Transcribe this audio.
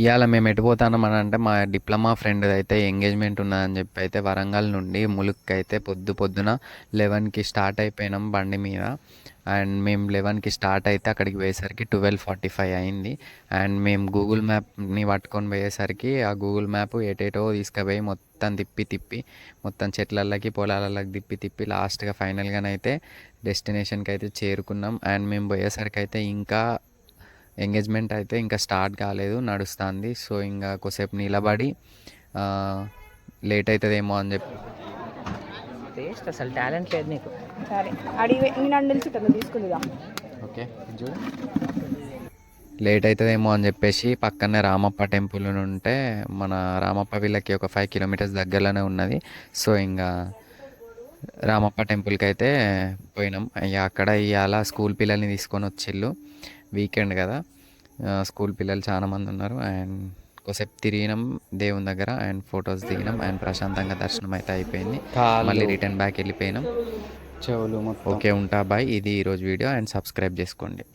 ఇవాళ మేము ఎటు పోతానం అని అంటే మా డిప్లొమా ఫ్రెండ్ అయితే ఎంగేజ్మెంట్ ఉన్నదని చెప్పి అయితే వరంగల్ నుండి ములుక్కి అయితే పొద్దున 11కి స్టార్ట్ అయిపోయినాం బండి మీద. అండ్ మేము 11కి స్టార్ట్ అయితే అక్కడికి పోయేసరికి 12:45 అయింది. అండ్ మేము గూగుల్ మ్యాప్ని పట్టుకొని పోయేసరికి ఆ గూగుల్ మ్యాప్ ఎటేటో తీసుకుపోయి మొత్తం తిప్పి తిప్పి మొత్తం చెట్లలోకి పొలాలలోకి తిప్పి తిప్పి లాస్ట్గా ఫైనల్గానైతే డెస్టినేషన్కి అయితే చేరుకున్నాం. అండ్ మేము పోయేసరికి అయితే ఇంకా ఎంగేజ్మెంట్ అయితే ఇంకా స్టార్ట్ కాలేదు, నడుస్తుంది. సో ఇంకా కొద్దిసేపు నిలబడి లేట్ అవుతుందేమో అని చెప్పి వేస్ట్, అసలు టాలెంట్ లేదు నీకు. సరే అడిగి నన్ను నిలిచిట్టు తీసుకుందిగా. ఓకే చూడు, లేట్ అవుతుందేమో అని చెప్పేసి పక్కనే రామప్ప టెంపుల్ ఉంటే మన రామప్ప వీళ్ళకి ఒక 5 కిలోమీటర్స్ దగ్గరలోనే ఉన్నది. సో ఇంకా రామప్ప టెంపుల్కి అయితే పోయినాం. ఇక అక్కడ ఇవాళ స్కూల్ పిల్లల్ని తీసుకొని వచ్చిళ్ళు, వీకెండ్ కదా. స్కూల్ పిల్లలు చాలామంది ఉన్నారు. అండ్ కొద్దిసేపు తిరిగినాం దేవుని దగ్గర అండ్ ఫొటోస్ దిగినాం అండ్ ప్రశాంతంగా దర్శనం అయితే అయిపోయింది. మళ్ళీ రిటర్న్ బ్యాక్ వెళ్ళిపోయినాం. చెవులు మొత్తం. ఓకే ఉంటా బాయ్. ఇది ఈరోజు వీడియో అండ్ సబ్స్క్రైబ్ చేసుకోండి.